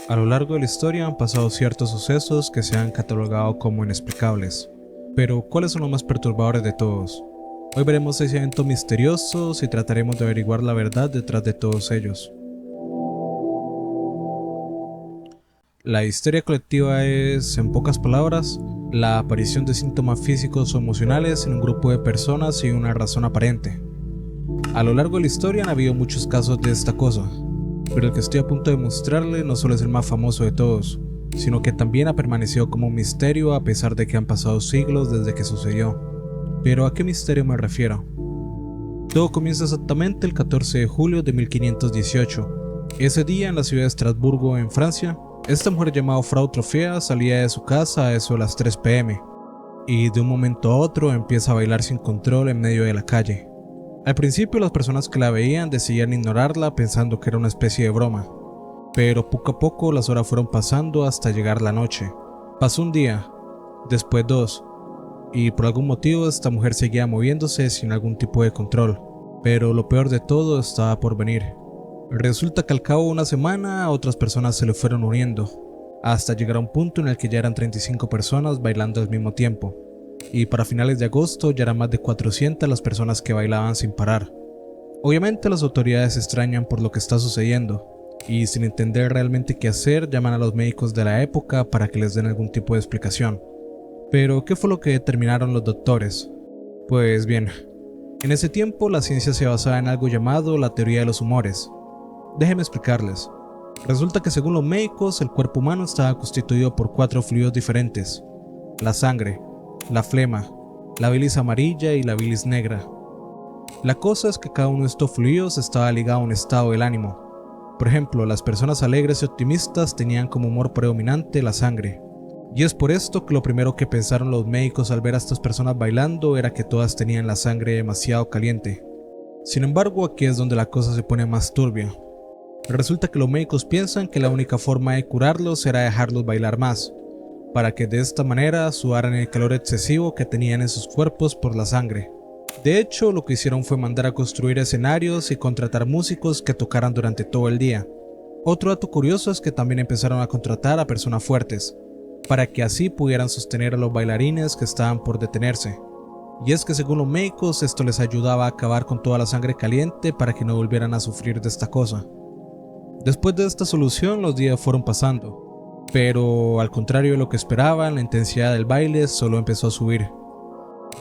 A lo largo de la historia han pasado ciertos sucesos que se han catalogado como inexplicables. Pero, ¿cuáles son los más perturbadores de todos? Hoy veremos 6 eventos misteriosos y trataremos de averiguar la verdad detrás de todos ellos. La histeria colectiva es, en pocas palabras, la aparición de síntomas físicos o emocionales en un grupo de personas sin una razón aparente. A lo largo de la historia han habido muchos casos de esta cosa, pero el que estoy a punto de mostrarle no solo es el más famoso de todos, sino que también ha permanecido como un misterio a pesar de que han pasado siglos desde que sucedió. Pero ¿a qué misterio me refiero? Todo comienza exactamente el 14 de julio de 1518. Ese día, en la ciudad de Estrasburgo, en Francia, esta mujer llamada Frau Trofea salía de su casa a eso de las 3 p.m. y de un momento a otro empieza a bailar sin control en medio de la calle. Al principio las personas que la veían decidían ignorarla pensando que era una especie de broma, pero poco a poco las horas fueron pasando hasta llegar la noche. Pasó un día, después dos, y por algún motivo esta mujer seguía moviéndose sin algún tipo de control, pero lo peor de todo estaba por venir. Resulta que al cabo de una semana otras personas se le fueron uniendo, hasta llegar a un punto en el que ya eran 35 personas bailando al mismo tiempo. Y para finales de agosto ya eran más de 400 las personas que bailaban sin parar. Obviamente las autoridades se extrañan por lo que está sucediendo, y sin entender realmente qué hacer llaman a los médicos de la época para que les den algún tipo de explicación. Pero ¿qué fue lo que determinaron los doctores? Pues bien, en ese tiempo la ciencia se basaba en algo llamado la teoría de los humores. Déjenme explicarles. Resulta que según los médicos el cuerpo humano estaba constituido por 4 fluidos diferentes: la sangre, la flema, la bilis amarilla y la bilis negra. La cosa es que cada uno de estos fluidos estaba ligado a un estado del ánimo. Por ejemplo, las personas alegres y optimistas tenían como humor predominante la sangre. Y es por esto que lo primero que pensaron los médicos al ver a estas personas bailando era que todas tenían la sangre demasiado caliente. Sin embargo, aquí es donde la cosa se pone más turbia. Resulta que los médicos piensan que la única forma de curarlos era dejarlos bailar más, para que de esta manera sudaran el calor excesivo que tenían en sus cuerpos por la sangre. De hecho, lo que hicieron fue mandar a construir escenarios y contratar músicos que tocaran durante todo el día. Otro dato curioso es que también empezaron a contratar a personas fuertes, para que así pudieran sostener a los bailarines que estaban por detenerse. Y es que según los médicos esto les ayudaba a acabar con toda la sangre caliente para que no volvieran a sufrir de esta cosa. Después de esta solución los días fueron pasando, pero al contrario de lo que esperaban, la intensidad del baile solo empezó a subir.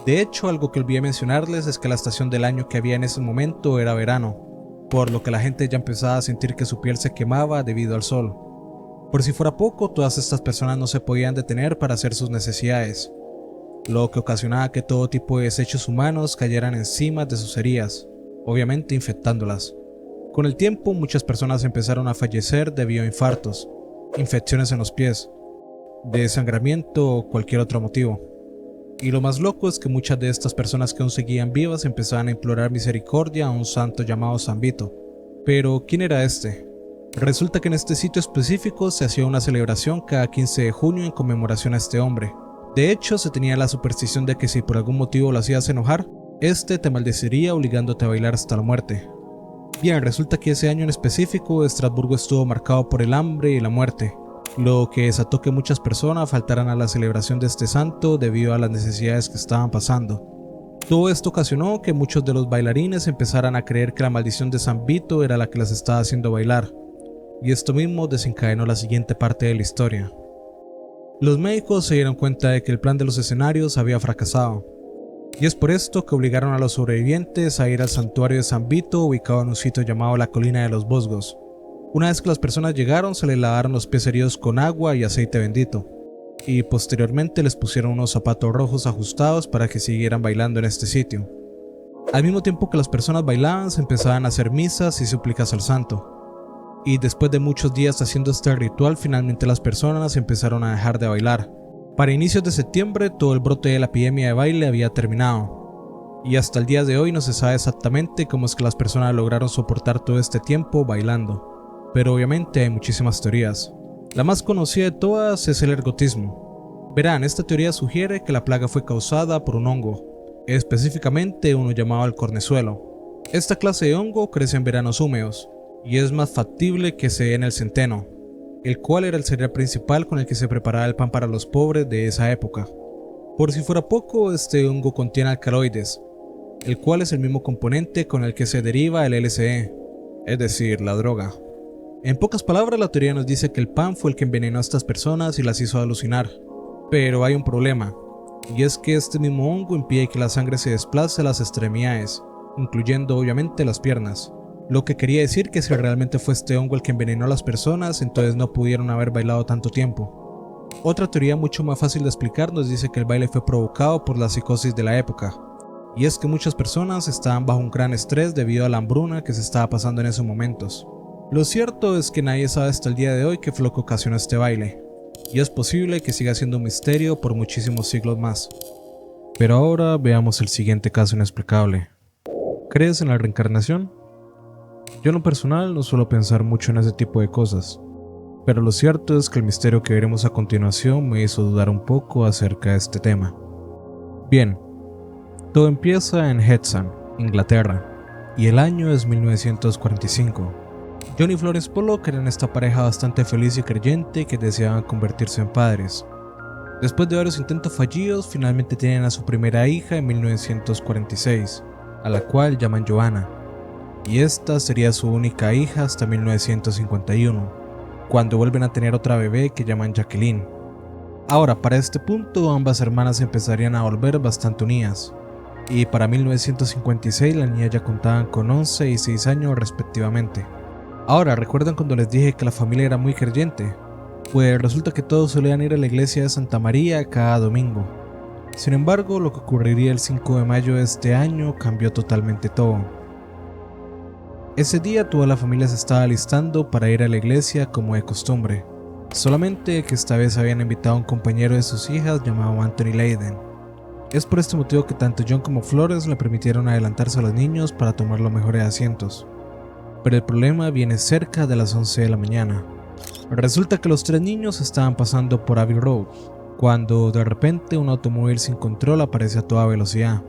De hecho, algo que olvidé mencionarles es que la estación del año que había en ese momento era verano, por lo que la gente ya empezaba a sentir que su piel se quemaba debido al sol. Por si fuera poco, todas estas personas no se podían detener para hacer sus necesidades, lo que ocasionaba que todo tipo de desechos humanos cayeran encima de sus heridas, obviamente infectándolas. Con el tiempo, muchas personas empezaron a fallecer debido a infartos, infecciones en los pies, desangramiento o cualquier otro motivo. Y lo más loco es que muchas de estas personas que aún seguían vivas empezaban a implorar misericordia a un santo llamado San Vito. Pero, ¿quién era este? Resulta que en este sitio específico se hacía una celebración cada 15 de junio en conmemoración a este hombre. De hecho, se tenía la superstición de que si por algún motivo lo hacías enojar, este te maldeciría obligándote a bailar hasta la muerte. Bien, resulta que ese año en específico Estrasburgo estuvo marcado por el hambre y la muerte, lo que desató que muchas personas faltaran a la celebración de este santo debido a las necesidades que estaban pasando. Todo esto ocasionó que muchos de los bailarines empezaran a creer que la maldición de San Vito era la que las estaba haciendo bailar, y esto mismo desencadenó la siguiente parte de la historia. Los médicos se dieron cuenta de que el plan de los escenarios había fracasado, y es por esto que obligaron a los sobrevivientes a ir al santuario de San Vito ubicado en un sitio llamado la Colina de los Vosgos. Una vez que las personas llegaron, se les lavaron los pies heridos con agua y aceite bendito, y posteriormente les pusieron unos zapatos rojos ajustados para que siguieran bailando en este sitio. Al mismo tiempo que las personas bailaban, se empezaban a hacer misas y súplicas al santo, y después de muchos días haciendo este ritual, finalmente las personas empezaron a dejar de bailar. Para inicios de septiembre, todo el brote de la epidemia de baile había terminado, y hasta el día de hoy no se sabe exactamente cómo es que las personas lograron soportar todo este tiempo bailando, pero obviamente hay muchísimas teorías. La más conocida de todas es el ergotismo. Verán, esta teoría sugiere que la plaga fue causada por un hongo, específicamente uno llamado el cornezuelo. Esta clase de hongo crece en veranos húmedos, y es más factible que se dé en el centeno, el cual era el cereal principal con el que se preparaba el pan para los pobres de esa época. Por si fuera poco, este hongo contiene alcaloides, el cual es el mismo componente con el que se deriva el LSD, es decir, la droga. En pocas palabras, la teoría nos dice que el pan fue el que envenenó a estas personas y las hizo alucinar. Pero hay un problema, y es que este mismo hongo impide que la sangre se desplace a las extremidades, incluyendo obviamente las piernas. Lo que quería decir que si realmente fue este hongo el que envenenó a las personas, entonces no pudieron haber bailado tanto tiempo. Otra teoría mucho más fácil de explicar nos dice que el baile fue provocado por la psicosis de la época, y es que muchas personas estaban bajo un gran estrés debido a la hambruna que se estaba pasando en esos momentos. Lo cierto es que nadie sabe hasta el día de hoy qué fue lo que ocasionó este baile, y es posible que siga siendo un misterio por muchísimos siglos más. Pero ahora veamos el siguiente caso inexplicable. ¿Crees en la reencarnación? Yo en lo personal no suelo pensar mucho en ese tipo de cosas, pero lo cierto es que el misterio que veremos a continuación me hizo dudar un poco acerca de este tema. Bien, todo empieza en Hexham, Inglaterra, y el año es 1945. John y Florence Pollock eran esta pareja bastante feliz y creyente que deseaban convertirse en padres. Después de varios intentos fallidos, finalmente tienen a su primera hija en 1946, a la cual llaman Joanna, y esta sería su única hija hasta 1951, cuando vuelven a tener otra bebé que llaman Jacqueline. Ahora, para este punto, ambas hermanas empezarían a volver bastante unidas, y para 1956 las niñas ya contaban con 11 y 6 años respectivamente. Ahora, ¿recuerdan cuando les dije que la familia era muy creyente? Pues resulta que todos solían ir a la iglesia de Santa María cada domingo. Sin embargo, lo que ocurriría el 5 de mayo de este año cambió totalmente todo. Ese día toda la familia se estaba alistando para ir a la iglesia como de costumbre, solamente que esta vez habían invitado a un compañero de sus hijas llamado Anthony Leiden. Es por este motivo que tanto John como Florence le permitieron adelantarse a los niños para tomar los mejores asientos. Pero el problema viene cerca de las 11 de la mañana. Resulta que los tres niños estaban pasando por Abbey Road, cuando de repente un automóvil sin control aparece a toda velocidad.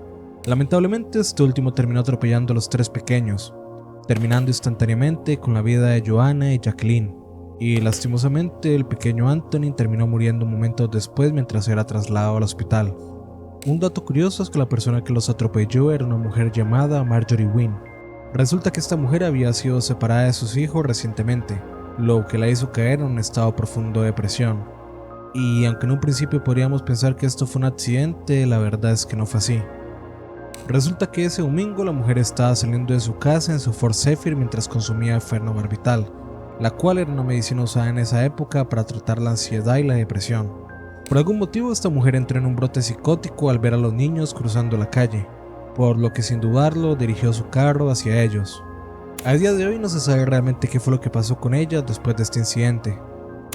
Lamentablemente este último terminó atropellando a los tres pequeños, terminando instantáneamente con la vida de Joanna y Jacqueline, y lastimosamente el pequeño Anthony terminó muriendo momentos después mientras era trasladado al hospital. Un dato curioso es que la persona que los atropelló era una mujer llamada Marjorie Wynne. Resulta que esta mujer había sido separada de sus hijos recientemente, lo que la hizo caer en un estado profundo de depresión. Y aunque en un principio podríamos pensar que esto fue un accidente, la verdad es que no fue así. Resulta que ese domingo la mujer estaba saliendo de su casa en su Ford Zephyr mientras consumía fenobarbital, la cual era una medicina usada en esa época para tratar la ansiedad y la depresión. Por algún motivo esta mujer entró en un brote psicótico al ver a los niños cruzando la calle, por lo que sin dudarlo dirigió su carro hacia ellos. A día de hoy no se sabe realmente qué fue lo que pasó con ella después de este incidente,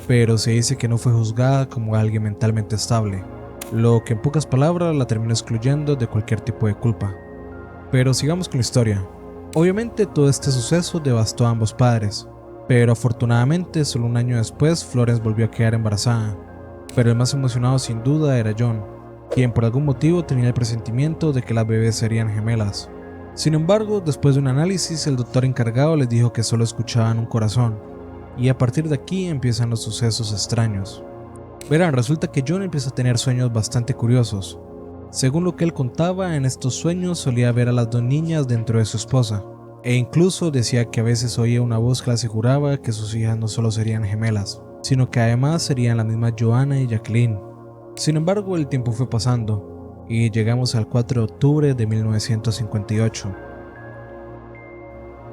pero se dice que no fue juzgada como alguien mentalmente estable, lo que en pocas palabras la terminó excluyendo de cualquier tipo de culpa. Pero sigamos con la historia. Obviamente todo este suceso devastó a ambos padres, pero afortunadamente solo un año después Florence volvió a quedar embarazada, pero el más emocionado sin duda era John, quien por algún motivo tenía el presentimiento de que las bebés serían gemelas. Sin embargo, después de un análisis, el doctor encargado les dijo que solo escuchaban un corazón, y a partir de aquí empiezan los sucesos extraños. Verán, resulta que John empieza a tener sueños bastante curiosos. Según lo que él contaba, en estos sueños solía ver a las dos niñas dentro de su esposa, e incluso decía que a veces oía una voz que le aseguraba que sus hijas no solo serían gemelas, sino que además serían las mismas Joanna y Jacqueline. Sin embargo, el tiempo fue pasando, y llegamos al 4 de octubre de 1958.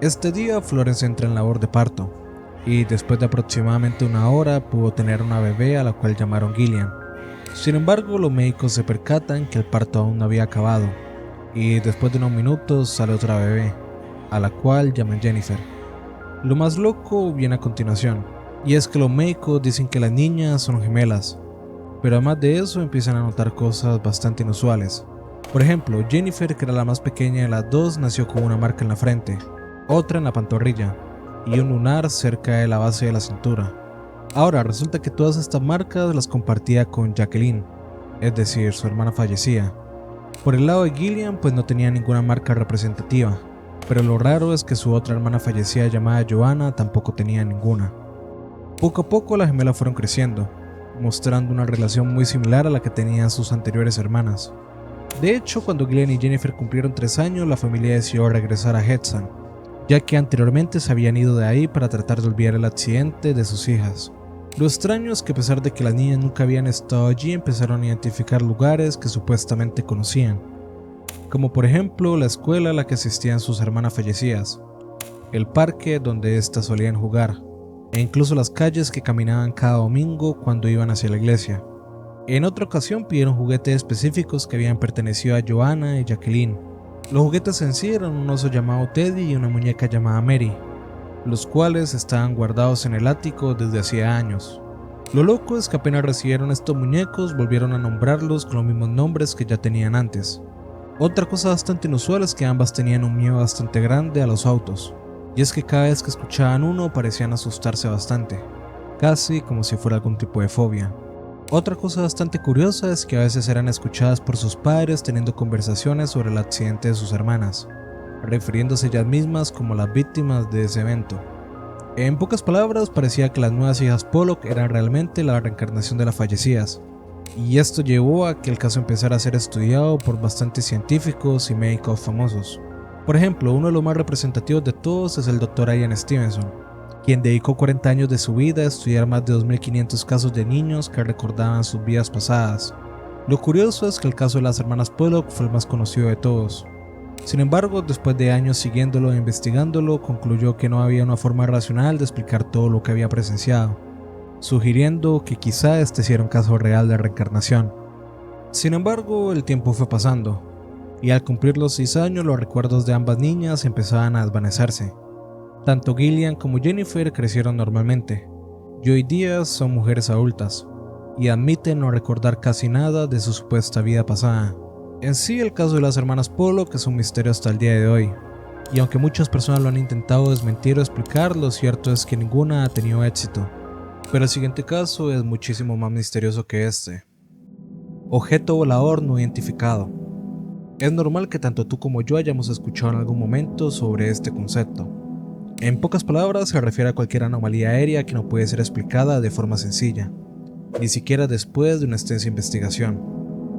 Este día Florence entra en labor de parto, y después de aproximadamente una hora pudo tener una bebé a la cual llamaron Gillian. Sin embargo, los médicos se percatan que el parto aún no había acabado, y después de unos minutos sale otra bebé, a la cual llaman Jennifer. Lo más loco viene a continuación, y es que los médicos dicen que las niñas son gemelas, pero además de eso empiezan a notar cosas bastante inusuales. Por ejemplo, Jennifer, que era la más pequeña de las dos, nació con una marca en la frente, otra en la pantorrilla y un lunar cerca de la base de la cintura. Ahora resulta que todas estas marcas las compartía con Jacqueline, es decir, su hermana fallecida. Por el lado de Gillian pues no tenía ninguna marca representativa, pero lo raro es que su otra hermana fallecida llamada Joanna tampoco tenía ninguna. Poco a poco las gemelas fueron creciendo, mostrando una relación muy similar a la que tenían sus anteriores hermanas. De hecho, cuando Glenn y Jennifer cumplieron 3 años, la familia decidió regresar a Hudson, ya que anteriormente se habían ido de ahí para tratar de olvidar el accidente de sus hijas. Lo extraño es que a pesar de que las niñas nunca habían estado allí, empezaron a identificar lugares que supuestamente conocían, como por ejemplo la escuela a la que asistían sus hermanas fallecidas, el parque donde éstas solían jugar, e incluso las calles que caminaban cada domingo cuando iban hacia la iglesia. En otra ocasión pidieron juguetes específicos que habían pertenecido a Joanna y Jacqueline. Los juguetes en sí eran un oso llamado Teddy y una muñeca llamada Mary, los cuales estaban guardados en el ático desde hacía años. Lo loco es que apenas recibieron estos muñecos volvieron a nombrarlos con los mismos nombres que ya tenían antes. Otra cosa bastante inusual es que ambas tenían un miedo bastante grande a los autos, y es que cada vez que escuchaban uno parecían asustarse bastante, casi como si fuera algún tipo de fobia. Otra cosa bastante curiosa es que a veces eran escuchadas por sus padres teniendo conversaciones sobre el accidente de sus hermanas, refiriéndose ellas mismas como las víctimas de ese evento. En pocas palabras, parecía que las nuevas hijas Pollock eran realmente la reencarnación de las fallecidas, y esto llevó a que el caso empezara a ser estudiado por bastantes científicos y médicos famosos. Por ejemplo, uno de los más representativos de todos es el Dr. Ian Stevenson, quien dedicó 40 años de su vida a estudiar más de 2.500 casos de niños que recordaban sus vidas pasadas. Lo curioso es que el caso de las hermanas Pollock fue el más conocido de todos. Sin embargo, después de años siguiéndolo e investigándolo, concluyó que no había una forma racional de explicar todo lo que había presenciado, sugiriendo que quizá este sí era un caso real de reencarnación. Sin embargo, el tiempo fue pasando, y al cumplir los 6 años los recuerdos de ambas niñas empezaban a desvanecerse. Tanto Gillian como Jennifer crecieron normalmente, y hoy día son mujeres adultas, y admiten no recordar casi nada de su supuesta vida pasada. En sí, el caso de las hermanas Pollock es un misterio hasta el día de hoy, y aunque muchas personas lo han intentado desmentir o explicar, lo cierto es que ninguna ha tenido éxito. Pero el siguiente caso es muchísimo más misterioso que este. Objeto volador no identificado. Es normal que tanto tú como yo hayamos escuchado en algún momento sobre este concepto. En pocas palabras, se refiere a cualquier anomalía aérea que no puede ser explicada de forma sencilla, ni siquiera después de una extensa investigación.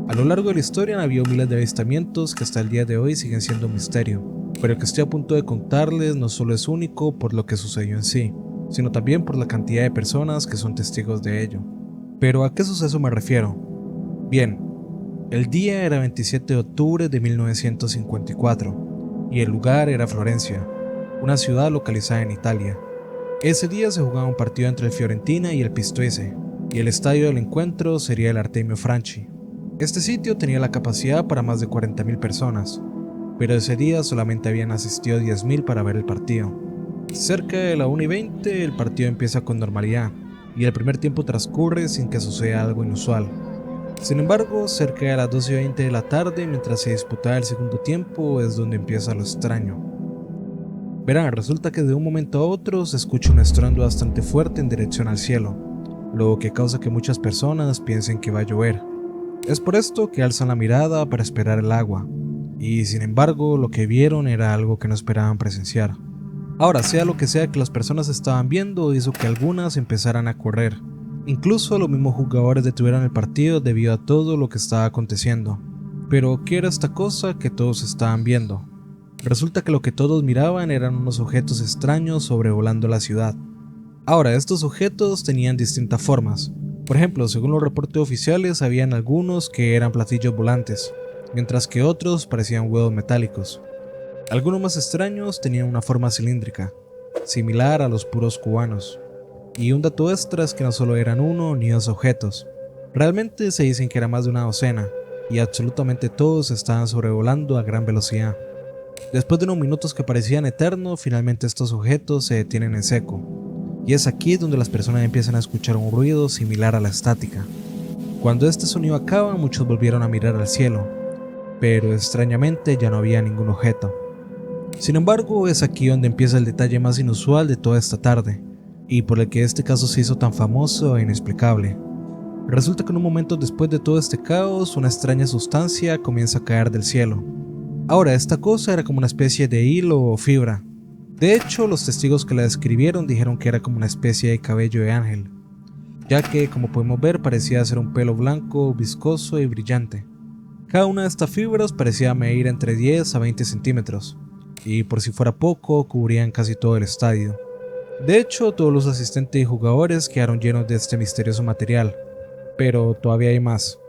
A lo largo de la historia han habido miles de avistamientos que hasta el día de hoy siguen siendo un misterio, pero el que estoy a punto de contarles no solo es único por lo que sucedió en sí, sino también por la cantidad de personas que son testigos de ello. ¿Pero a qué suceso me refiero? Bien, el día era 27 de octubre de 1954, y el lugar era Florencia, una ciudad localizada en Italia. Ese día se jugaba un partido entre el Fiorentina y el Pistoiese, y el estadio del encuentro sería el Artemio Franchi. Este sitio tenía la capacidad para más de 40.000 personas, pero ese día solamente habían asistido 10.000 para ver el partido. Cerca de la 1:20 el partido empieza con normalidad, y el primer tiempo transcurre sin que suceda algo inusual. Sin embargo, cerca de las 12:20 de la tarde, mientras se disputaba el segundo tiempo, es donde empieza lo extraño. Verán, resulta que de un momento a otro se escucha un estruendo bastante fuerte en dirección al cielo, lo que causa que muchas personas piensen que va a llover. Es por esto que alzan la mirada para esperar el agua, y sin embargo lo que vieron era algo que no esperaban presenciar. Ahora, sea lo que sea que las personas estaban viendo, hizo que algunas empezaran a correr. Incluso los mismos jugadores detuvieron el partido debido a todo lo que estaba aconteciendo. Pero, ¿qué era esta cosa que todos estaban viendo? Resulta que lo que todos miraban eran unos objetos extraños sobrevolando la ciudad. Ahora, estos objetos tenían distintas formas. Por ejemplo, según los reportes oficiales, habían algunos que eran platillos volantes, mientras que otros parecían huevos metálicos. Algunos más extraños tenían una forma cilíndrica, similar a los puros cubanos. Y un dato extra es que no solo eran uno ni dos objetos, realmente se dicen que era más de una docena, y absolutamente todos estaban sobrevolando a gran velocidad. Después de unos minutos que parecían eternos, finalmente estos objetos se detienen en seco, y es aquí donde las personas empiezan a escuchar un ruido similar a la estática. Cuando este sonido acaba, muchos volvieron a mirar al cielo, pero extrañamente ya no había ningún objeto. Sin embargo, es aquí donde empieza el detalle más inusual de toda esta tarde, y por el que este caso se hizo tan famoso e inexplicable. Resulta que en un momento después de todo este caos, una extraña sustancia comienza a caer del cielo. Ahora, esta cosa era como una especie de hilo o fibra, De hecho, los testigos que la describieron dijeron que era como una especie de cabello de ángel, ya que, como podemos ver, parecía ser un pelo blanco, viscoso y brillante. Cada una de estas fibras parecía medir entre 10 a 20 centímetros, y por si fuera poco, cubrían casi todo el estadio. De hecho, todos los asistentes y jugadores quedaron llenos de este misterioso material, pero todavía hay más.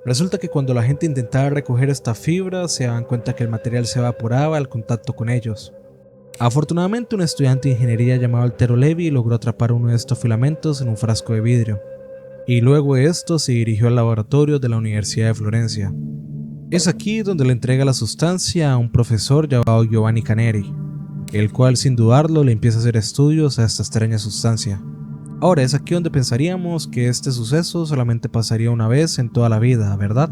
Resulta que cuando la gente intentaba recoger esta fibra, se daban cuenta que el material se evaporaba al contacto con ellos. Afortunadamente, un estudiante de ingeniería llamado Altero Levi logró atrapar uno de estos filamentos en un frasco de vidrio, y luego de esto se dirigió al laboratorio de la Universidad de Florencia. Es aquí donde le entrega la sustancia a un profesor llamado Giovanni Caneri, el cual sin dudarlo le empieza a hacer estudios a esta extraña sustancia. Ahora es aquí donde pensaríamos que este suceso solamente pasaría una vez en toda la vida, ¿verdad?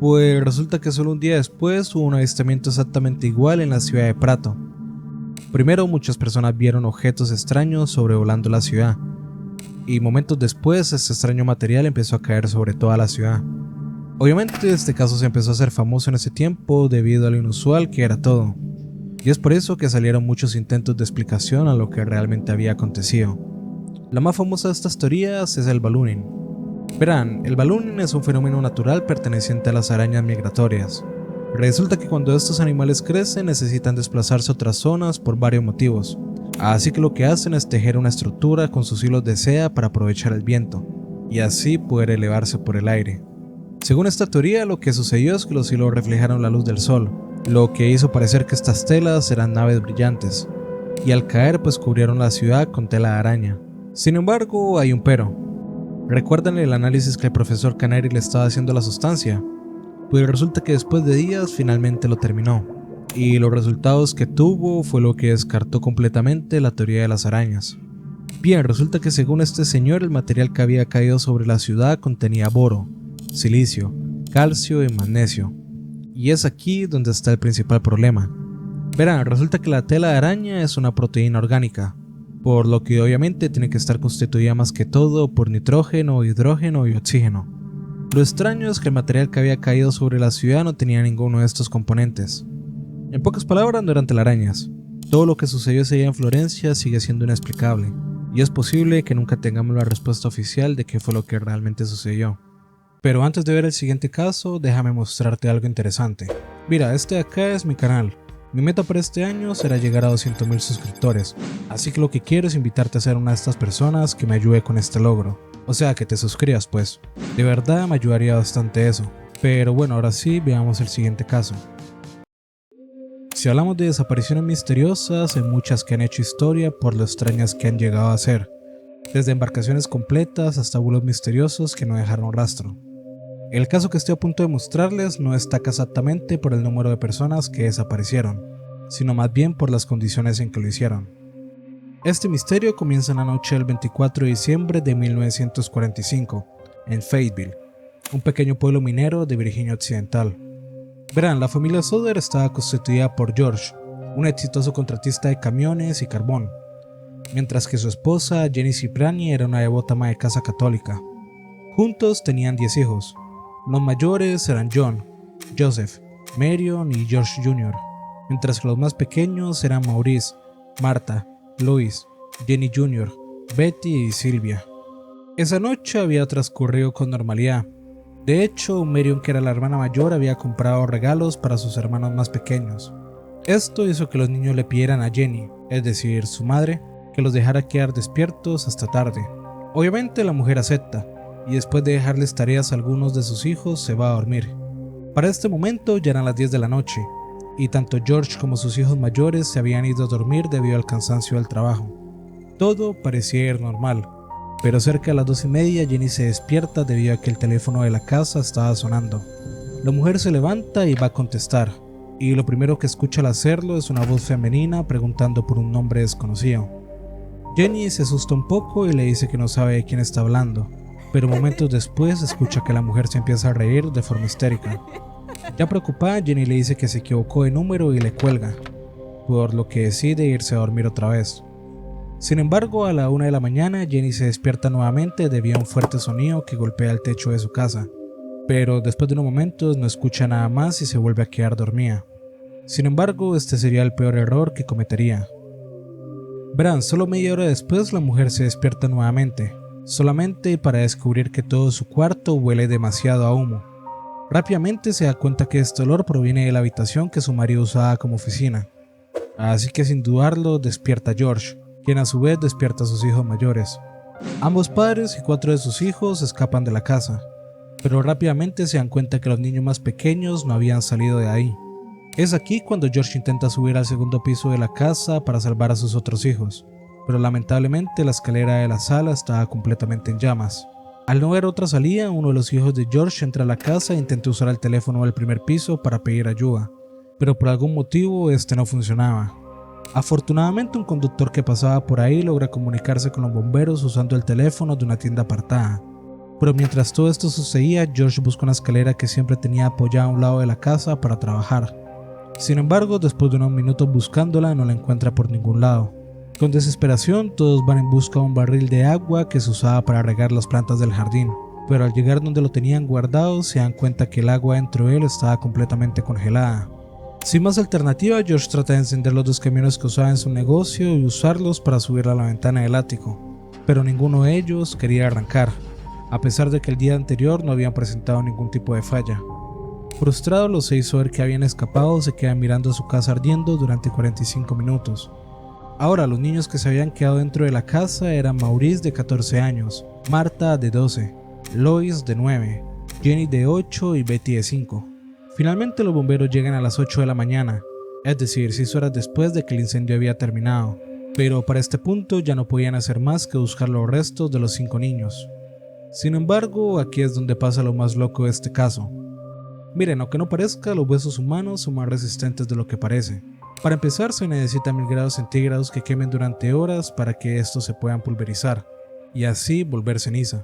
Pues resulta que solo un día después hubo un avistamiento exactamente igual en la ciudad de Prato. Primero, muchas personas vieron objetos extraños sobrevolando la ciudad, y momentos después este extraño material empezó a caer sobre toda la ciudad. Obviamente este caso se empezó a hacer famoso en ese tiempo debido a lo inusual que era todo, y es por eso que salieron muchos intentos de explicación a lo que realmente había acontecido. La más famosa de estas teorías es el ballooning. Verán, el ballooning es un fenómeno natural perteneciente a las arañas migratorias. Resulta que cuando estos animales crecen necesitan desplazarse a otras zonas por varios motivos, así que lo que hacen es tejer una estructura con sus hilos de seda para aprovechar el viento, y así poder elevarse por el aire. Según esta teoría, lo que sucedió es que los hilos reflejaron la luz del sol, lo que hizo parecer que estas telas eran naves brillantes, y al caer pues cubrieron la ciudad con tela de araña. Sin embargo, hay un pero. ¿Recuerdan el análisis que el profesor Caneri le estaba haciendo a la sustancia? Pues resulta que después de días finalmente lo terminó, y los resultados que tuvo fue lo que descartó completamente la teoría de las arañas. Bien, resulta que según este señor el material que había caído sobre la ciudad contenía boro, silicio, calcio y magnesio, y es aquí donde está el principal problema. Verán, resulta que la tela de araña es una proteína orgánica, por lo que obviamente tiene que estar constituida más que todo por nitrógeno, hidrógeno y oxígeno. Lo extraño es que el material que había caído sobre la ciudad no tenía ninguno de estos componentes. En pocas palabras, no eran telarañas. Todo lo que sucedió ese día en Florencia sigue siendo inexplicable, y es posible que nunca tengamos la respuesta oficial de qué fue lo que realmente sucedió. Pero antes de ver el siguiente caso, déjame mostrarte algo interesante. Mira, este de acá es mi canal. Mi meta para este año será llegar a 200,000 suscriptores, así que lo que quiero es invitarte a ser una de estas personas que me ayude con este logro. O sea, que te suscribas pues. De verdad me ayudaría bastante eso. Pero bueno, ahora sí, veamos el siguiente caso. Si hablamos de desapariciones misteriosas, hay muchas que han hecho historia por lo extrañas que han llegado a ser. Desde embarcaciones completas hasta vuelos misteriosos que no dejaron rastro. El caso que estoy a punto de mostrarles no destaca exactamente por el número de personas que desaparecieron, sino más bien por las condiciones en que lo hicieron. Este misterio comienza en la noche del 24 de diciembre de 1945, en Fayetteville, un pequeño pueblo minero de Virginia Occidental. Verán, la familia Soder estaba constituida por George, un exitoso contratista de camiones y carbón, mientras que su esposa Jenny Cipriani era una devota ama de casa católica. Juntos tenían 10 hijos. Los mayores eran John, Joseph, Marion y George Jr., mientras que los más pequeños eran Maurice, Martha, Louis, Jenny Jr., Betty y Sylvia. Esa noche había transcurrido con normalidad. De hecho, Marion, que era la hermana mayor, había comprado regalos para sus hermanos más pequeños. Esto hizo que los niños le pidieran a Jenny, es decir, su madre, que los dejara quedar despiertos hasta tarde. Obviamente la mujer acepta, y después de dejarles tareas a algunos de sus hijos se va a dormir. Para este momento ya eran las 10 de la noche, y tanto George como sus hijos mayores se habían ido a dormir debido al cansancio del trabajo. Todo parecía ir normal, pero cerca de las 2:30 Jenny se despierta debido a que el teléfono de la casa estaba sonando. La mujer se levanta y va a contestar, y lo primero que escucha al hacerlo es una voz femenina preguntando por un nombre desconocido. Jenny se asusta un poco y le dice que no sabe de quién está hablando, pero momentos después escucha que la mujer se empieza a reír de forma histérica. Ya preocupada, Jenny le dice que se equivocó de número y le cuelga, por lo que decide irse a dormir otra vez. Sin embargo, a la 1 de la mañana, Jenny se despierta nuevamente debido a un fuerte sonido que golpea el techo de su casa, pero después de unos momentos no escucha nada más y se vuelve a quedar dormida. Sin embargo, este sería el peor error que cometería. Verán, solo media hora después la mujer se despierta nuevamente, solamente para descubrir que todo su cuarto huele demasiado a humo. Rápidamente se da cuenta que este olor proviene de la habitación que su marido usaba como oficina. Así que sin dudarlo despierta a George, quien a su vez despierta a sus hijos mayores. Ambos padres y 4 de sus hijos escapan de la casa, pero rápidamente se dan cuenta que los niños más pequeños no habían salido de ahí. Es aquí cuando George intenta subir al segundo piso de la casa para salvar a sus otros hijos, pero lamentablemente la escalera de la sala estaba completamente en llamas. Al no ver otra salida, uno de los hijos de George entra a la casa e intenta usar el teléfono del primer piso para pedir ayuda, pero por algún motivo este no funcionaba. Afortunadamente un conductor que pasaba por ahí logra comunicarse con los bomberos usando el teléfono de una tienda apartada. Pero mientras todo esto sucedía, George busca una escalera que siempre tenía apoyada a un lado de la casa para trabajar. Sin embargo, después de unos minutos buscándola no la encuentra por ningún lado. Con desesperación todos van en busca de un barril de agua que se usaba para regar las plantas del jardín, pero al llegar donde lo tenían guardado se dan cuenta que el agua dentro de él estaba completamente congelada. Sin más alternativa, George trata de encender los 2 camiones que usaba en su negocio y usarlos para subir a la ventana del ático, pero ninguno de ellos quería arrancar, a pesar de que el día anterior no habían presentado ningún tipo de falla. Frustrados, los 6 Sawyer que habían escapado se quedan mirando a su casa ardiendo durante 45 minutos. Ahora, los niños que se habían quedado dentro de la casa eran Maurice de 14 años, Marta de 12, Lois de 9, Jenny de 8 y Betty de 5. Finalmente los bomberos llegan a las 8 de la mañana, es decir, 6 horas después de que el incendio había terminado, pero para este punto ya no podían hacer más que buscar los restos de los 5 niños. Sin embargo, aquí es donde pasa lo más loco de este caso. Miren, aunque no parezca, los huesos humanos son más resistentes de lo que parece. Para empezar, se necesita 1000 grados centígrados que quemen durante horas para que estos se puedan pulverizar, y así volver ceniza.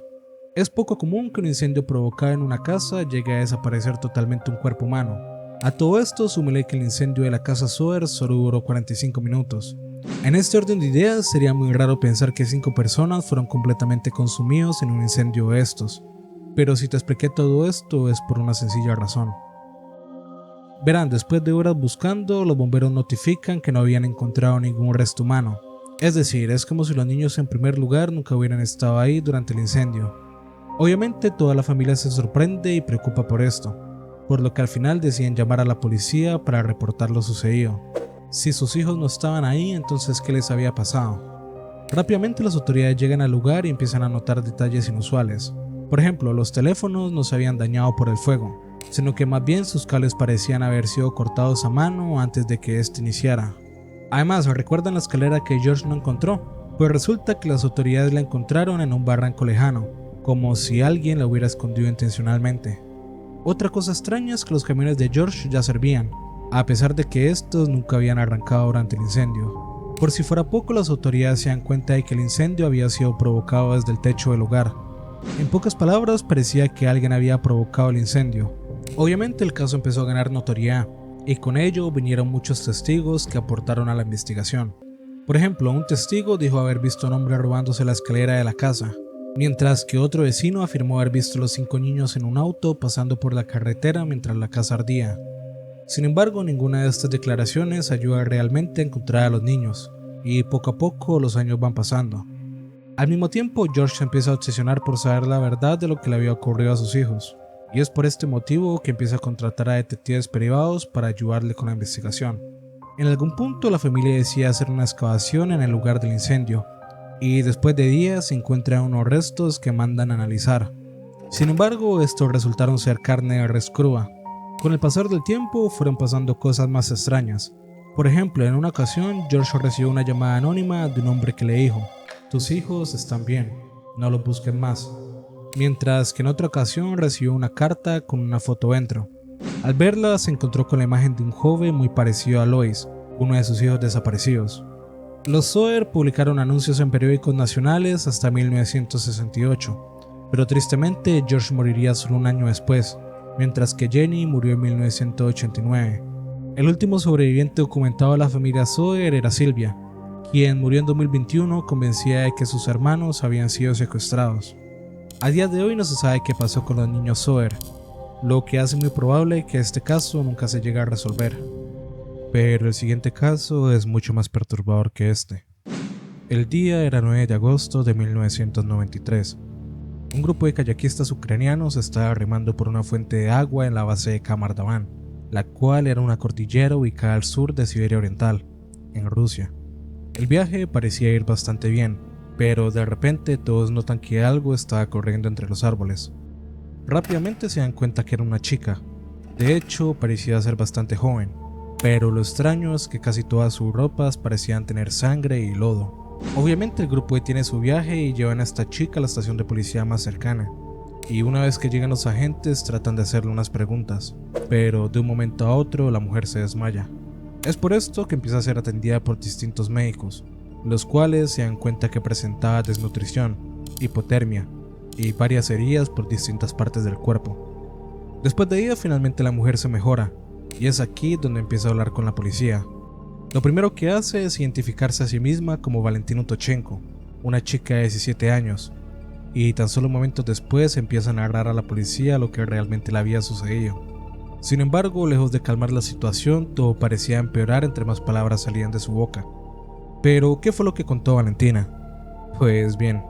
Es poco común que un incendio provocado en una casa llegue a desaparecer totalmente un cuerpo humano. A todo esto, súmele que el incendio de la casa Sawyer solo duró 45 minutos. En este orden de ideas, sería muy raro pensar que 5 personas fueron completamente consumidos en un incendio de estos. Pero si te expliqué todo esto es por una sencilla razón. Verán, después de horas buscando, los bomberos notifican que no habían encontrado ningún resto humano. Es decir, es como si los niños en primer lugar nunca hubieran estado ahí durante el incendio. Obviamente toda la familia se sorprende y preocupa por esto, por lo que al final deciden llamar a la policía para reportar lo sucedido. Si sus hijos no estaban ahí, entonces ¿qué les había pasado? Rápidamente las autoridades llegan al lugar y empiezan a notar detalles inusuales. Por ejemplo, los teléfonos no se habían dañado por el fuego, sino que más bien sus cables parecían haber sido cortados a mano antes de que este iniciara. Además, ¿recuerdan la escalera que George no encontró? Pues resulta que las autoridades la encontraron en un barranco lejano, como si alguien la hubiera escondido intencionalmente. Otra cosa extraña es que los camiones de George ya servían, a pesar de que estos nunca habían arrancado durante el incendio. Por si fuera poco, las autoridades se dan cuenta de que el incendio había sido provocado desde el techo del hogar. En pocas palabras, parecía que alguien había provocado el incendio. Obviamente el caso empezó a ganar notoriedad, y con ello vinieron muchos testigos que aportaron a la investigación. Por ejemplo, un testigo dijo haber visto a un hombre robándose la escalera de la casa, mientras que otro vecino afirmó haber visto a los 5 niños en un auto pasando por la carretera mientras la casa ardía. Sin embargo, ninguna de estas declaraciones ayuda realmente a encontrar a los niños, y poco a poco los años van pasando. Al mismo tiempo, George se empieza a obsesionar por saber la verdad de lo que le había ocurrido a sus hijos, y es por este motivo que empieza a contratar a detectives privados para ayudarle con la investigación. En algún punto la familia decide hacer una excavación en el lugar del incendio, y después de días se encuentran unos restos que mandan a analizar. Sin embargo, estos resultaron ser carne de res cruda. Con el pasar del tiempo fueron pasando cosas más extrañas. Por ejemplo, en una ocasión George recibió una llamada anónima de un hombre que le dijo: "Tus hijos están bien, no los busquen más", mientras que en otra ocasión recibió una carta con una foto dentro. Al verla se encontró con la imagen de un joven muy parecido a Lois, uno de sus hijos desaparecidos. Los Sawyer publicaron anuncios en periódicos nacionales hasta 1968, pero tristemente George moriría solo un año después, mientras que Jenny murió en 1989. El último sobreviviente documentado de la familia Sawyer era Sylvia, quien murió en 2021 convencida de que sus hermanos habían sido secuestrados. A día de hoy no se sabe qué pasó con los niños Sawyer, lo que hace muy probable que este caso nunca se llegue a resolver. Pero el siguiente caso es mucho más perturbador que este. El día era 9 de agosto de 1993. Un grupo de kayakistas ucranianos estaba remando por una fuente de agua en la base de Kamardavan, la cual era una cordillera ubicada al sur de Siberia Oriental, en Rusia. El viaje parecía ir bastante bien, pero de repente todos notan que algo estaba corriendo entre los árboles. Rápidamente se dan cuenta que era una chica. De hecho, parecía ser bastante joven, pero lo extraño es que casi todas sus ropas parecían tener sangre y lodo. Obviamente el grupo detiene su viaje y llevan a esta chica a la estación de policía más cercana, y una vez que llegan los agentes tratan de hacerle unas preguntas, pero de un momento a otro la mujer se desmaya. Es por esto que empieza a ser atendida por distintos médicos, los cuales se dan cuenta que presentaba desnutrición, hipotermia y varias heridas por distintas partes del cuerpo. Después de ello finalmente la mujer se mejora, y es aquí donde empieza a hablar con la policía. Lo primero que hace es identificarse a sí misma como Valentina Utochenko, una chica de 17 años, y tan solo momentos después empieza a narrar a la policía lo que realmente le había sucedido. Sin embargo, lejos de calmar la situación, todo parecía empeorar entre más palabras salían de su boca. Pero, ¿qué fue lo que contó Valentina? Pues bien,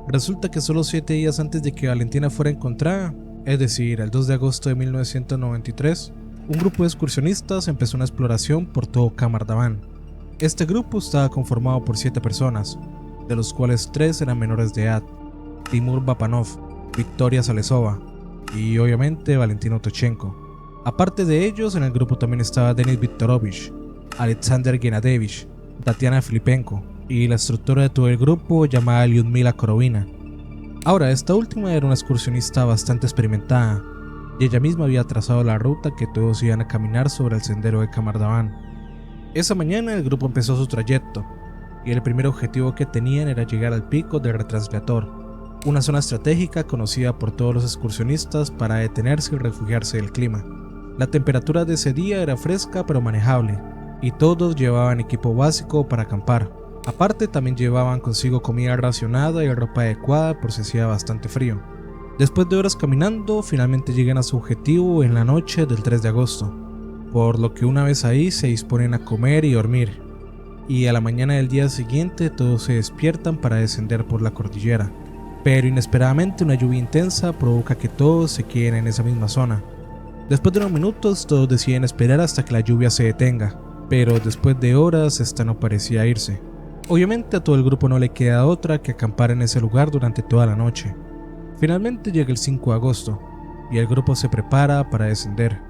resulta que solo 7 días antes de que Valentina fuera encontrada, es decir, el 2 de agosto de 1993, un grupo de excursionistas empezó una exploración por todo Kamardavan. Este grupo estaba conformado por 7 personas, de los cuales 3 eran menores de edad: Timur Bapanov, Victoria Salesova y obviamente Valentina Utochenko. Aparte de ellos, en el grupo también estaba Denis Viktorovich, Alexander Genadevich, Tatiana Filipenko y la instructora de todo el grupo llamada Lyudmila Korovina. Ahora, esta última era una excursionista bastante experimentada, y ella misma había trazado la ruta que todos iban a caminar sobre el sendero de Kamardavan. Esa mañana el grupo empezó su trayecto, y el primer objetivo que tenían era llegar al pico del Retransviator, una zona estratégica conocida por todos los excursionistas para detenerse y refugiarse del clima. La temperatura de ese día era fresca pero manejable, y todos llevaban equipo básico para acampar. Aparte también llevaban consigo comida racionada y ropa adecuada por si hacía bastante frío. Después de horas caminando, finalmente llegan a su objetivo en la noche del 3 de agosto, por lo que una vez ahí se disponen a comer y dormir, y a la mañana del día siguiente todos se despiertan para descender por la cordillera. Pero inesperadamente una lluvia intensa provoca que todos se queden en esa misma zona. Después de unos minutos todos deciden esperar hasta que la lluvia se detenga, pero después de horas esta no parecía irse. Obviamente a todo el grupo no le queda otra que acampar en ese lugar durante toda la noche. Finalmente llega el 5 de agosto y el grupo se prepara para descender.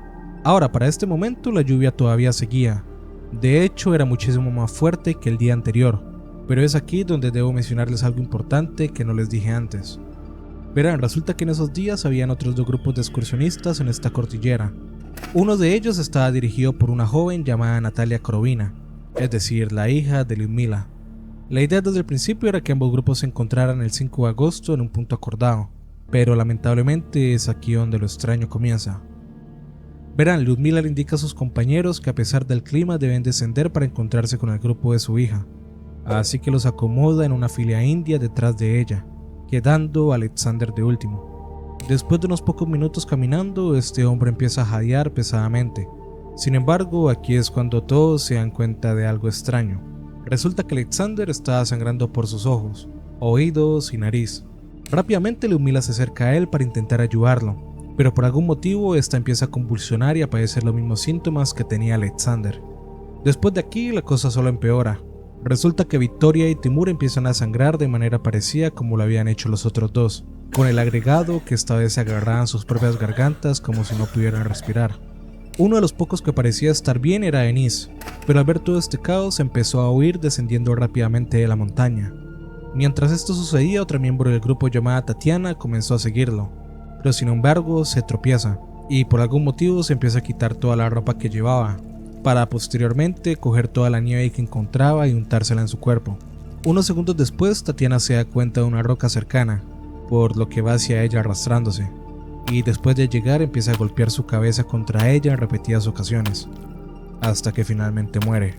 Ahora, para este momento la lluvia todavía seguía. De hecho, era muchísimo más fuerte que el día anterior, pero es aquí donde debo mencionarles algo importante que no les dije antes. Verán, resulta que en esos días habían otros 2 grupos de excursionistas en esta cordillera. Uno de ellos estaba dirigido por una joven llamada Natalia Korovina, es decir, la hija de Lyudmila. La idea desde el principio era que ambos grupos se encontraran el 5 de agosto en un punto acordado, pero lamentablemente es aquí donde lo extraño comienza. Verán, Lyudmila le indica a sus compañeros que a pesar del clima deben descender para encontrarse con el grupo de su hija, así que los acomoda en una fila india detrás de ella, quedando Alexander de último. Después de unos pocos minutos caminando, este hombre empieza a jadear pesadamente. Sin embargo, aquí es cuando todos se dan cuenta de algo extraño. Resulta que Alexander estaba sangrando por sus ojos, oídos y nariz. Rápidamente Lyudmila se acerca a él para intentar ayudarlo, pero por algún motivo esta empieza a convulsionar y a padecer los mismos síntomas que tenía Alexander. Después de aquí la cosa solo empeora. Resulta que Victoria y Timur empiezan a sangrar de manera parecida como lo habían hecho los otros 2, con el agregado que esta vez se agarraban sus propias gargantas como si no pudieran respirar. Uno de los pocos que parecía estar bien era Denis, pero al ver todo este caos empezó a huir descendiendo rápidamente de la montaña. Mientras esto sucedía, otra miembro del grupo llamada Tatiana comenzó a seguirlo, pero sin embargo se tropieza y por algún motivo se empieza a quitar toda la ropa que llevaba, para posteriormente coger toda la nieve que encontraba y untársela en su cuerpo. Unos segundos después Tatiana se da cuenta de una roca cercana, por lo que va hacia ella arrastrándose, y después de llegar empieza a golpear su cabeza contra ella en repetidas ocasiones, hasta que finalmente muere.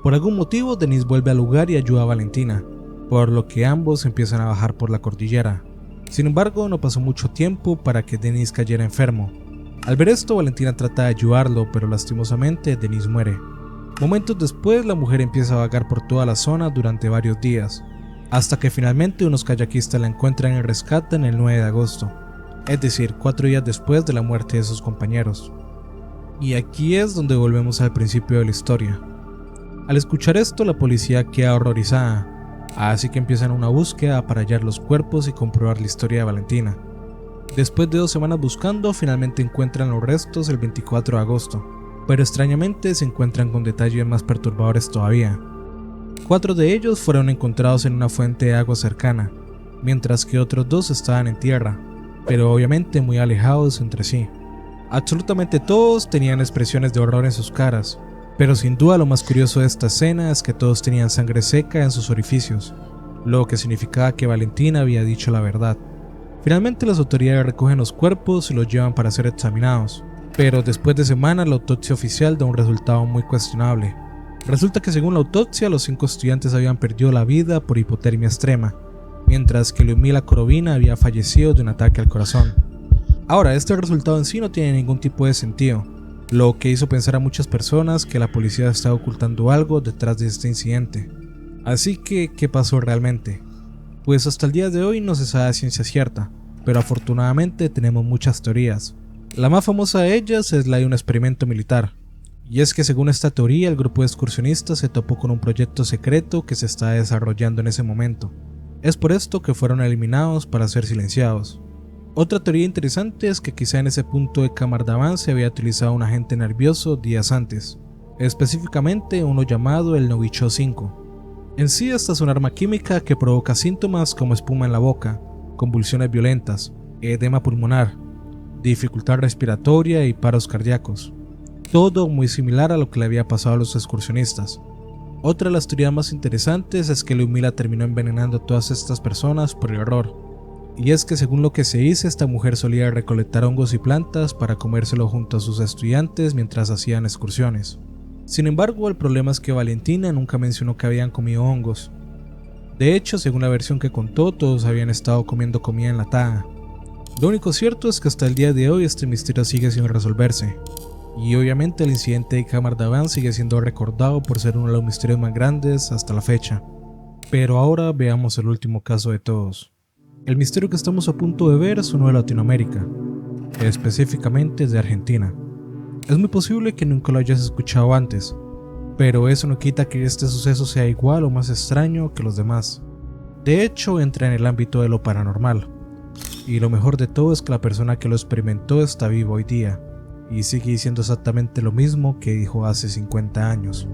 Por algún motivo Denis vuelve al lugar y ayuda a Valentina, por lo que ambos empiezan a bajar por la cordillera. Sin embargo, no pasó mucho tiempo para que Denis cayera enfermo, Al ver esto, Valentina trata de ayudarlo, pero lastimosamente Denise muere. Momentos después, la mujer empieza a vagar por toda la zona durante varios días, hasta que finalmente unos kayakistas la encuentran y rescatan el 9 de agosto, es decir, 4 días después de la muerte de sus compañeros. Y aquí es donde volvemos al principio de la historia. Al escuchar esto, la policía queda horrorizada, así que empiezan una búsqueda para hallar los cuerpos y comprobar la historia de Valentina. Después de 2 semanas buscando, finalmente encuentran los restos el 24 de agosto, pero extrañamente se encuentran con detalles más perturbadores todavía. 4 de ellos fueron encontrados en una fuente de agua cercana, mientras que otros 2 estaban en tierra, pero obviamente muy alejados entre sí. Absolutamente todos tenían expresiones de horror en sus caras, pero sin duda lo más curioso de esta escena es que todos tenían sangre seca en sus orificios, lo que significaba que Valentina había dicho la verdad. Finalmente las autoridades recogen los cuerpos y los llevan para ser examinados, pero después de semanas la autopsia oficial da un resultado muy cuestionable. Resulta que según la autopsia los 5 estudiantes habían perdido la vida por hipotermia extrema, mientras que Liudmila Korovina había fallecido de un ataque al corazón. Ahora, este resultado en sí no tiene ningún tipo de sentido, lo que hizo pensar a muchas personas que la policía estaba ocultando algo detrás de este incidente. Así que, ¿qué pasó realmente? Pues hasta el día de hoy no se sabe a ciencia cierta, pero afortunadamente tenemos muchas teorías. La más famosa de ellas es la de un experimento militar, y es que según esta teoría el grupo de excursionistas se topó con un proyecto secreto que se está desarrollando en ese momento. Es por esto que fueron eliminados para ser silenciados. Otra teoría interesante es que quizá en ese punto de Kamardavan se había utilizado un agente nervioso días antes, específicamente uno llamado el Novichok 5. En sí esta es un arma química que provoca síntomas como espuma en la boca, convulsiones violentas, edema pulmonar, dificultad respiratoria y paros cardíacos. Todo muy similar a lo que le había pasado a los excursionistas. Otra de las teorías más interesantes es que Liudmila terminó envenenando a todas estas personas por error. Y es que según lo que se dice, esta mujer solía recolectar hongos y plantas para comérselo junto a sus estudiantes mientras hacían excursiones. Sin embargo, el problema es que Valentina nunca mencionó que habían comido hongos. De hecho, según la versión que contó, todos habían estado comiendo comida enlatada. Lo único cierto es que hasta el día de hoy este misterio sigue sin resolverse. Y obviamente el incidente de Kamardavan sigue siendo recordado por ser uno de los misterios más grandes hasta la fecha. Pero ahora veamos el último caso de todos. El misterio que estamos a punto de ver es uno de Latinoamérica, específicamente de Argentina. Es muy posible que nunca lo hayas escuchado antes, pero eso no quita que este suceso sea igual o más extraño que los demás. De hecho, entra en el ámbito de lo paranormal, y lo mejor de todo es que la persona que lo experimentó está viva hoy día, y sigue diciendo exactamente lo mismo que dijo hace 50 años.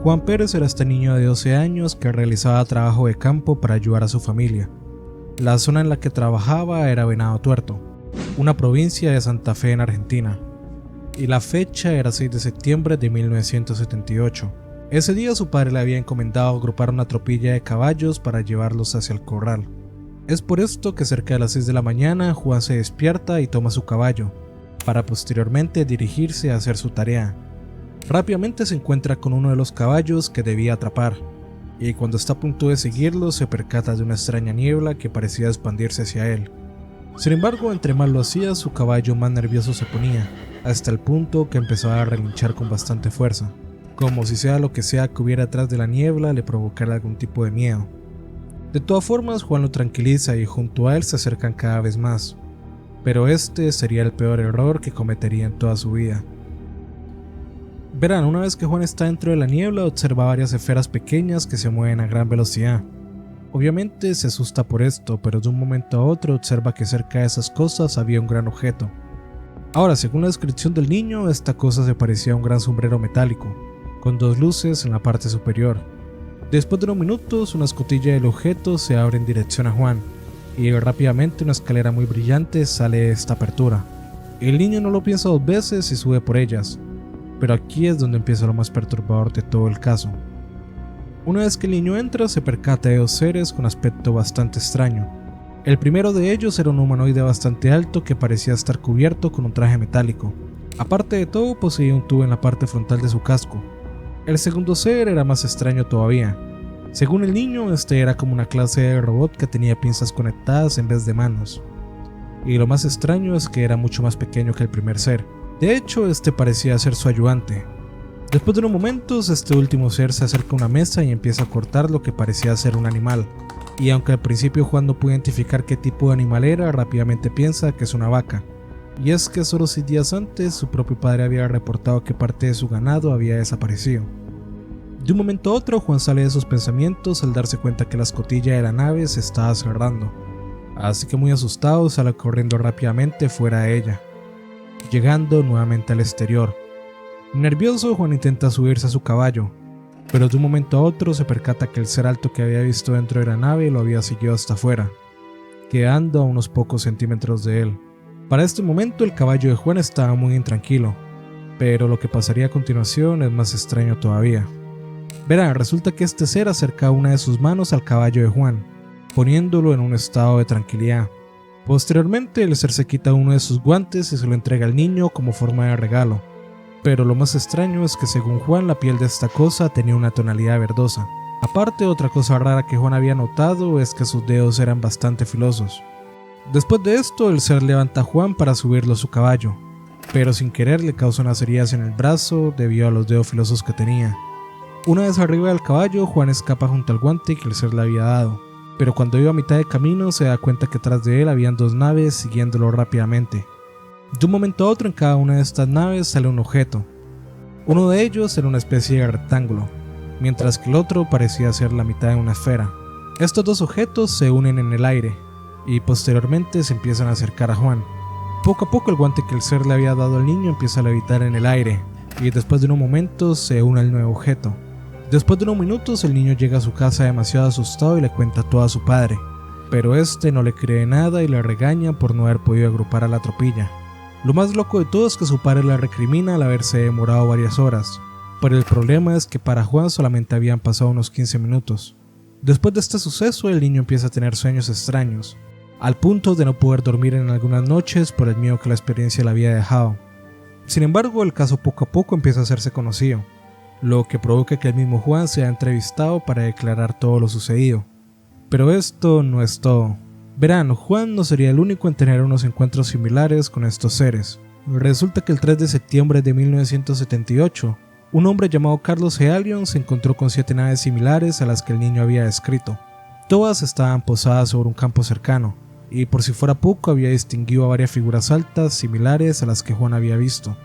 Juan Pérez era este niño de 12 años que realizaba trabajo de campo para ayudar a su familia. La zona en la que trabajaba era Venado Tuerto, una provincia de Santa Fe en Argentina, y la fecha era 6 de septiembre de 1978. Ese día su padre le había encomendado agrupar una tropilla de caballos para llevarlos hacia el corral. Es por esto que cerca de las 6 de la mañana Juan se despierta y toma su caballo, para posteriormente dirigirse a hacer su tarea. Rápidamente se encuentra con uno de los caballos que debía atrapar, y cuando está a punto de seguirlo se percata de una extraña niebla que parecía expandirse hacia él. Sin embargo, entre más lo hacía, su caballo más nervioso se ponía, hasta el punto que empezaba a relinchar con bastante fuerza, como si sea lo que sea que hubiera atrás de la niebla le provocara algún tipo de miedo. De todas formas, Juan lo tranquiliza y junto a él se acercan cada vez más, pero este sería el peor error que cometería en toda su vida. Verán, una vez que Juan está dentro de la niebla, observa varias esferas pequeñas que se mueven a gran velocidad. Obviamente se asusta por esto, pero de un momento a otro observa que cerca de esas cosas había un gran objeto. Ahora, según la descripción del niño, esta cosa se parecía a un gran sombrero metálico, con 2 luces en la parte superior. Después de unos minutos, una escotilla del objeto se abre en dirección a Juan, y rápidamente una escalera muy brillante sale de esta apertura. El niño no lo piensa 2 veces y sube por ellas, pero aquí es donde empieza lo más perturbador de todo el caso. Una vez que el niño entra, se percata de 2 seres con aspecto bastante extraño. El primero de ellos era un humanoide bastante alto que parecía estar cubierto con un traje metálico. Aparte de todo, poseía un tubo en la parte frontal de su casco. El segundo ser era más extraño todavía. Según el niño, este era como una clase de robot que tenía pinzas conectadas en vez de manos. y lo más extraño es que era mucho más pequeño que el primer ser. De hecho, este parecía ser su ayudante. Después de unos momentos, este último ser se acerca a una mesa y empieza a cortar lo que parecía ser un animal. Y aunque al principio Juan no pudo identificar qué tipo de animal era, rápidamente piensa que es una vaca. Y es que solo 6 días antes, su propio padre había reportado que parte de su ganado había desaparecido. De un momento a otro, Juan sale de sus pensamientos al darse cuenta que la escotilla de la nave se estaba cerrando. Así que muy asustado sale corriendo rápidamente fuera de ella, llegando nuevamente al exterior. Nervioso, Juan intenta subirse a su caballo, pero de un momento a otro se percata que el ser alto que había visto dentro de la nave lo había seguido hasta afuera, quedando a unos pocos centímetros de él. Para este momento el caballo de Juan estaba muy intranquilo, pero lo que pasaría a continuación es más extraño todavía. Verán, resulta que este ser acerca una de sus manos al caballo de Juan, poniéndolo en un estado de tranquilidad. Posteriormente el ser se quita uno de sus guantes y se lo entrega al niño como forma de regalo. Pero lo más extraño es que según Juan la piel de esta cosa tenía una tonalidad verdosa. Aparte, otra cosa rara que Juan había notado es que sus dedos eran bastante filosos. Después de esto, el ser levanta a Juan para subirlo a su caballo, pero sin querer le causa unas heridas en el brazo debido a los dedos filosos que tenía. Una vez arriba del caballo, Juan escapa junto al guante que el ser le había dado, pero cuando iba a mitad de camino se da cuenta que tras de él habían 2 naves siguiéndolo rápidamente. De un momento a otro en cada una de estas naves sale un objeto. Uno de ellos era una especie de rectángulo, mientras que el otro parecía ser la mitad de una esfera. Estos 2 objetos se unen en el aire, y posteriormente se empiezan a acercar a Juan. Poco a poco el guante que el ser le había dado al niño empieza a levitar en el aire, y después de unos momentos se une al nuevo objeto. Después de unos minutos el niño llega a su casa demasiado asustado y le cuenta todo a su padre, pero este no le cree nada y le regaña por no haber podido agrupar a la tropilla. Lo más loco de todo es que su padre le recrimina al haberse demorado varias horas, pero el problema es que para Juan solamente habían pasado unos 15 minutos. Después de este suceso el niño empieza a tener sueños extraños, al punto de no poder dormir en algunas noches por el miedo que la experiencia le había dejado. Sin embargo, el caso poco a poco empieza a hacerse conocido, lo que provoca que el mismo Juan sea entrevistado para declarar todo lo sucedido. Pero esto no es todo. Verán, Juan no sería el único en tener unos encuentros similares con estos seres. Resulta que el 3 de septiembre de 1978, un hombre llamado Carlos Healion se encontró con 7 naves similares a las que el niño había descrito. Todas estaban posadas sobre un campo cercano, y por si fuera poco había distinguido a varias figuras altas similares a las que Juan había visto.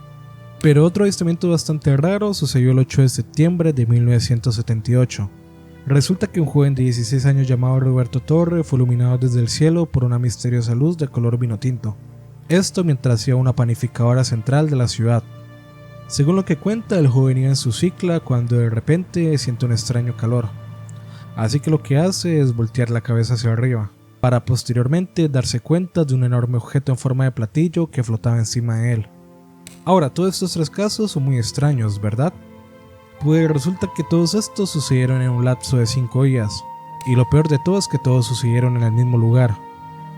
Pero otro avistamiento bastante raro sucedió el 8 de septiembre de 1978. Resulta que un joven de 16 años llamado Roberto Torre fue iluminado desde el cielo por una misteriosa luz de color vino tinto. Esto mientras iba a una panificadora central de la ciudad. Según lo que cuenta, el joven iba en su cicla cuando de repente siente un extraño calor. Así que lo que hace es voltear la cabeza hacia arriba, para posteriormente darse cuenta de un enorme objeto en forma de platillo que flotaba encima de él. Ahora, todos estos 3 casos son muy extraños, ¿verdad? Pues resulta que todos estos sucedieron en un lapso de 5 días, y lo peor de todo es que todos sucedieron en el mismo lugar,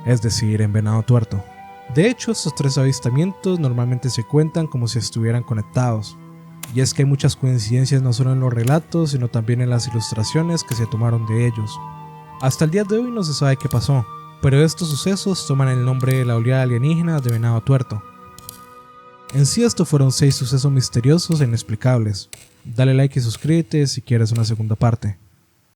es decir, en Venado Tuerto. De hecho, estos 3 avistamientos normalmente se cuentan como si estuvieran conectados, y es que hay muchas coincidencias no solo en los relatos, sino también en las ilustraciones que se tomaron de ellos. Hasta el día de hoy no se sabe qué pasó, pero estos sucesos toman el nombre de la oleada alienígena de Venado Tuerto. En sí estos fueron 6 sucesos misteriosos e inexplicables. Dale like y suscríbete si quieres una segunda parte.